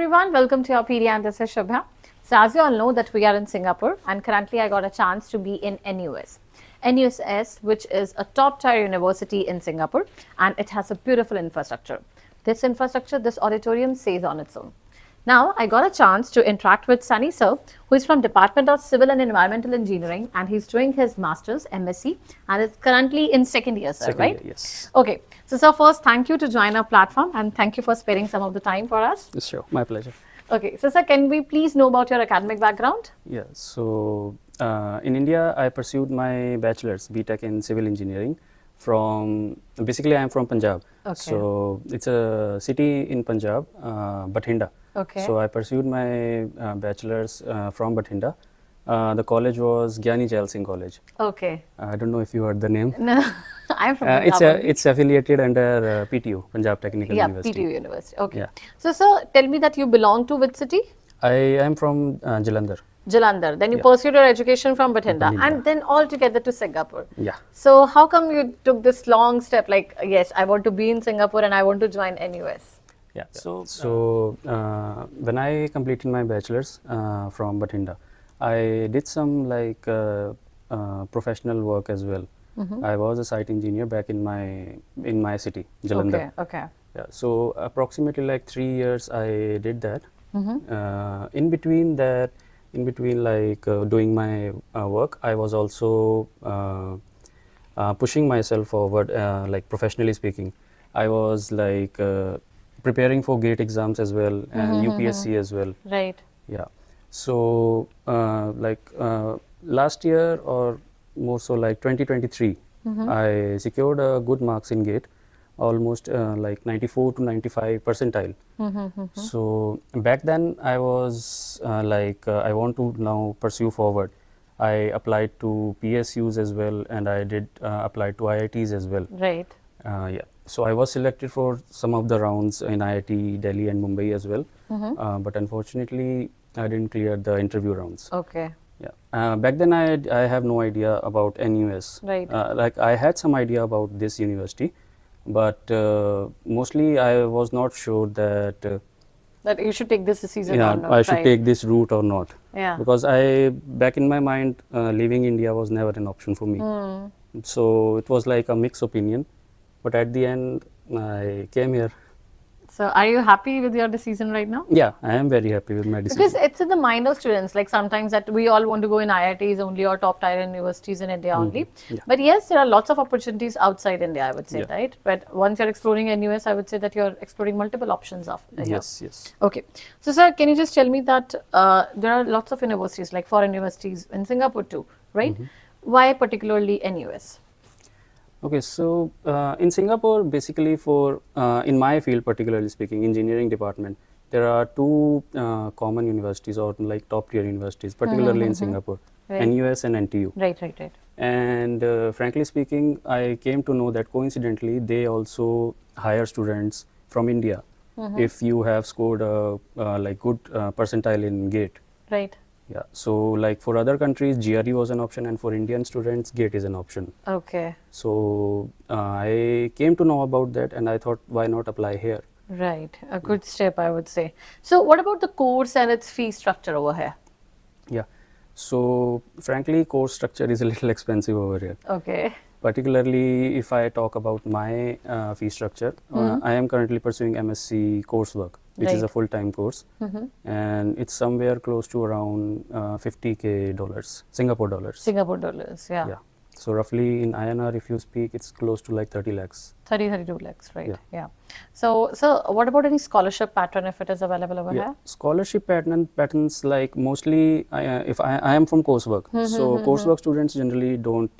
everyone, welcome to YourPedia and this is Shubha. So as you all know that we are in Singapore and currently I got a chance to be in NUS. NUS, which is a top tier university in Singapore, and it has a beautiful infrastructure. This infrastructure, this auditorium says on its own. Now I got a chance to interact with Sunny sir, who is from Department of Civil and Environmental Engineering, and he's doing his master's MSc and is currently in second year, sir, Second right? year, yes. Okay. So sir, first thank you to join our platform and thank you for sparing some of the time for us. Sure, my pleasure. Okay. So sir, can we please know about your academic background? Yeah, so in India, I pursued my bachelor's BTech in civil engineering from, basically I am from Punjab. Okay. So it's a city in Punjab, Bathinda. Okay. So I pursued my bachelor's from Bathinda. The college was Gyani Jail Singh College. Okay. I don't know if you heard the name. No, I'm from Punjab. It's affiliated under PTU, Punjab Technical Yeah, University. PTU University. Okay. Yeah. So sir, tell me that you belong to which city? I am from Jalandhar. Jalandhar. Then you Yeah. pursued your education from Bathinda Bathinda. and then all together to Singapore. Yeah. So how come you took this long step like, yes, I want to be in Singapore and I want to join NUS? Yeah. So when I completed my bachelor's from Bathinda, I did some professional work as well. I was a site engineer back in my city, Jalandhar. Okay. Okay. Yeah. So approximately like 3 years I did that. In between doing my work, I was also pushing myself forward, like professionally speaking. I was preparing for GATE exams as well and UPSC as well. Right. Yeah. So last year or more so like 2023, I secured good marks in GATE, almost like 94 to 95 percentile. So back then I was I want to now pursue forward. I applied to PSUs as well and I did apply to IITs as well. Right. Yeah. So I was selected for some of the rounds in IIT Delhi and Mumbai as well. But unfortunately, I didn't clear the interview rounds. Okay. Yeah. Back then, I have no idea about NUS. Right. I had some idea about this university, but mostly I was not sure that That you should take this decision or not. I should right. take this route or not. Yeah. Because back in my mind, leaving India was never an option for me. So it was like a mixed opinion. But at the end, I came here. So are you happy with your decision right now? Yeah, I am very happy with my decision. Because it's in the mind of students, like sometimes that we all want to go in IITs only or top tier universities in India only. Yeah. But yes, there are lots of opportunities outside India, I would say, Yeah. right? But once you're exploring NUS, I would say that you're exploring multiple options of Yes, yes. Okay. So sir, can you just tell me that there are lots of universities, like foreign universities in Singapore too, right? Why particularly NUS? Okay, so in Singapore, basically in my field, particularly speaking, engineering department, there are two common universities or like top tier universities, particularly in Singapore, Right. NUS and NTU. Right. And frankly speaking, I came to know that coincidentally, they also hire students from India if you have scored a good percentile in GATE. Right. Yeah, so like for other countries, GRE was an option, and for Indian students, GATE is an option. Okay. So I came to know about that, and I thought, why not apply here? Right. A good step, I would say. So what about the course and its fee structure over here? Yeah. So frankly, course structure is a little expensive over here. Okay. Particularly if I talk about my fee structure, I am currently pursuing MSc coursework, which is Right. a full-time course, and it's somewhere close to around $50K, Singapore dollars. Singapore dollars, yeah. Yeah. So roughly in INR, if you speak, it's close to like 30 lakhs. 32 lakhs, right? Yeah. So what about any scholarship pattern if it is available over here? Scholarship patterns like mostly I am from coursework, so coursework students generally don't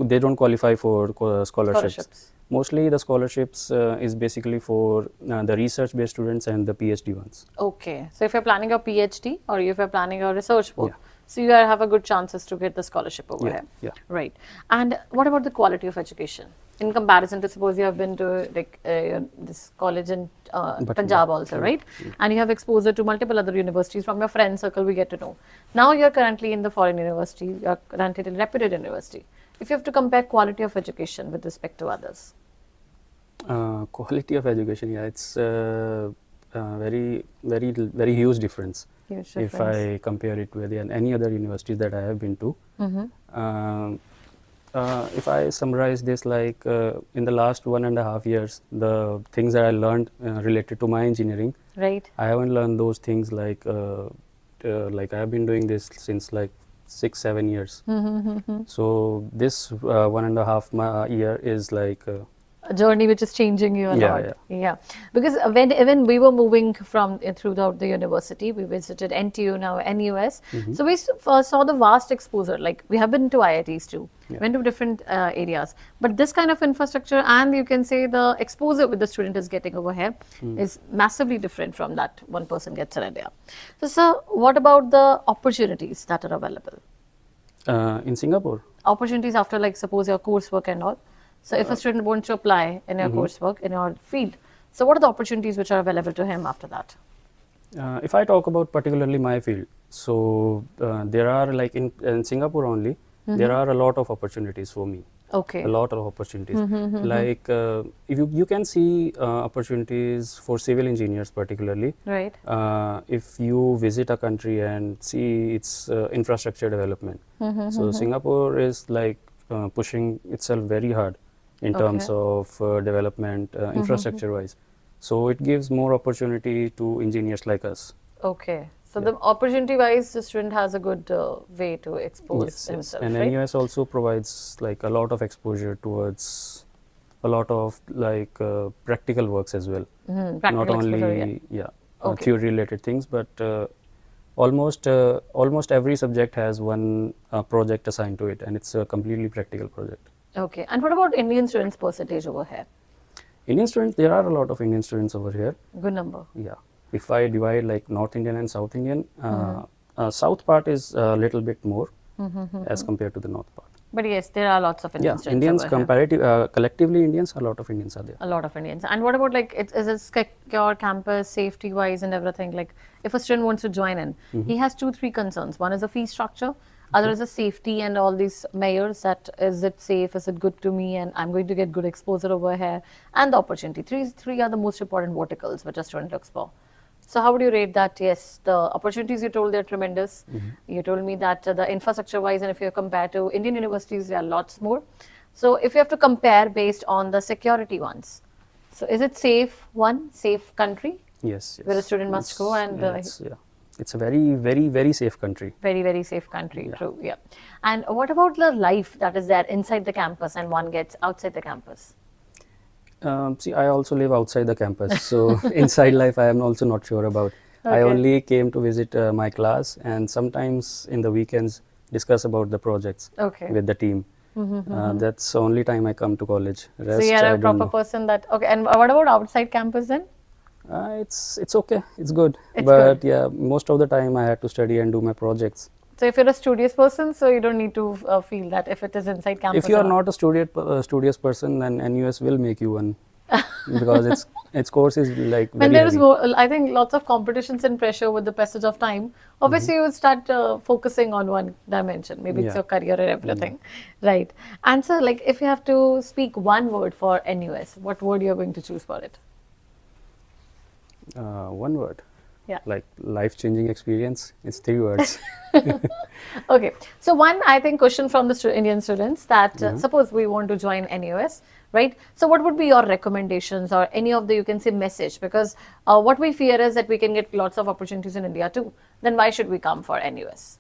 they don't qualify for scholarships. Mostly the scholarships is basically for the research based students and the PhD ones. Okay. So if you're planning a PhD or if you're planning a research work, Yeah. so you have a good chances to get the scholarship over here. Yeah. Right. And what about the quality of education in comparison to, suppose you have been to this college in Punjab also, right? And you have exposure to multiple other universities from your friend circle, we get to know. Now you're currently in the foreign university, you're currently in a reputed university. If you have to compare quality of education with respect to others. Quality of education, yeah, it's very huge difference. Huge If I compare it with any other universities that I have been to. If I summarize this, like in the last 1.5 years, the things that I learned related to my engineering, Right. I haven't learned those things like I have been doing this since like 6-7 years. So this 1.5 year is like A journey which is changing you a Yeah, lot. Yeah. Because when even we were moving from throughout the university, we visited NTU, now NUS. So we saw the vast exposure. Like we have been to IITs too, went to different areas. But this kind of infrastructure and you can say the exposure with the student is getting over here is massively different from that one person gets in India. So, sir, what about the opportunities that are available? in Singapore. Opportunities after, like, suppose your coursework and all. So if a student wants to apply in your coursework, in your field, so what are the opportunities which are available to him after that? If I talk about particularly my field, so there are like in Singapore only, there are a lot of opportunities for me. Okay. A lot of opportunities. Like if you can see opportunities for civil engineers particularly. Right. If you visit a country and see its infrastructure development. So Singapore is like pushing itself very hard in terms of development infrastructure wise. So it gives more opportunity to engineers like us. Okay. So the opportunity wise, the student has a good way to expose himself, And right? NUS also provides like a lot of exposure towards a lot of like practical works as well. Practical Not only Okay. theory related things, but almost every subject has one project assigned to it, and it's a completely practical project. Okay. And what about Indian students percentage over here? Indian students, there are a lot of Indian students over here. Good number. Yeah. If I divide like North Indian and South Indian, South part is a little bit more as compared to the North part. But yes, there are lots of Indian students Indians over here. collectively Indians, a lot of Indians are there. A lot of Indians. And what about, like, is it secure campus, safety wise and everything? Like, if a student wants to join in, he has 2-3 concerns. One is the fee structure, other is the safety and all these measures, that is it safe, is it good to me, and I'm going to get good exposure over here, and the opportunity. Three are the most important verticals which a student looks for. So how would you rate that? Yes, the opportunities you told, they're tremendous. You told me that the infrastructure wise, and if you compare to Indian universities, there are lots more. So if you have to compare based on the security ones, so is it safe country Yes. where a student must go, and it's a very safe country. very safe country. True. Yeah. And what about the life that is there inside the campus and one gets outside the campus? See, I also live outside the campus, so inside life I am also not sure about. I only came to visit my class, and sometimes in the weekends discuss about the projects with the team. That's the only time I come to college. Rest, so you are I a don't proper know. person that, okay. And what about outside campus then? It's okay. It's good. It's but yeah, most of the time I had to study and do my projects. So if you're a studious person, so you don't need to feel that if it is inside campus. If you are or not a studious person, then NUS will make you one, because its course is like very when there is heavy. more, I think lots of competitions and pressure with the passage of time, obviously you will start focusing on one dimension. Maybe it's your career and everything, right? And so, like, if you have to speak one word for NUS, what word you are going to choose for it? One word. Yeah. Like life-changing experience. It's 3 words. Okay. So one, I think, question from the Indian students that suppose we want to join NUS, right? So what would be your recommendations or any of the, you can say, message? Because what we fear is that we can get lots of opportunities in India too. Then why should we come for NUS?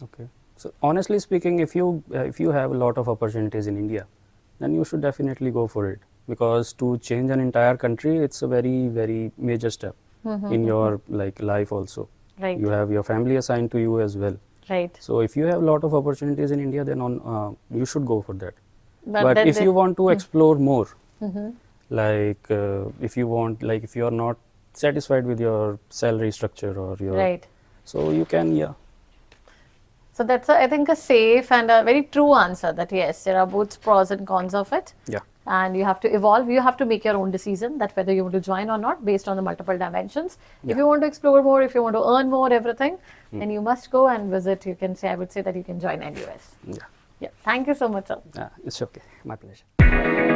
Okay. So honestly speaking, if you have a lot of opportunities in India, then you should definitely go for it, because to change an entire country, it's a very major step in your like life also. Right. You have your family assigned to you as well. Right. So if you have a lot of opportunities in India, then you should go for that. But But if you want to explore more, like if you are not satisfied with your salary structure or your, right. so you can, So that's, I think, a safe and a very true answer that yes, there are both pros and cons of it. Yeah. And you have to evolve. You have to make your own decision that whether you want to join or not based on the multiple dimensions. If you want to explore more, if you want to earn more, everything, then you must go and visit. You can say, I would say that you can join NUS. Yeah. Yeah. Thank you so much, sir. It's okay. My pleasure.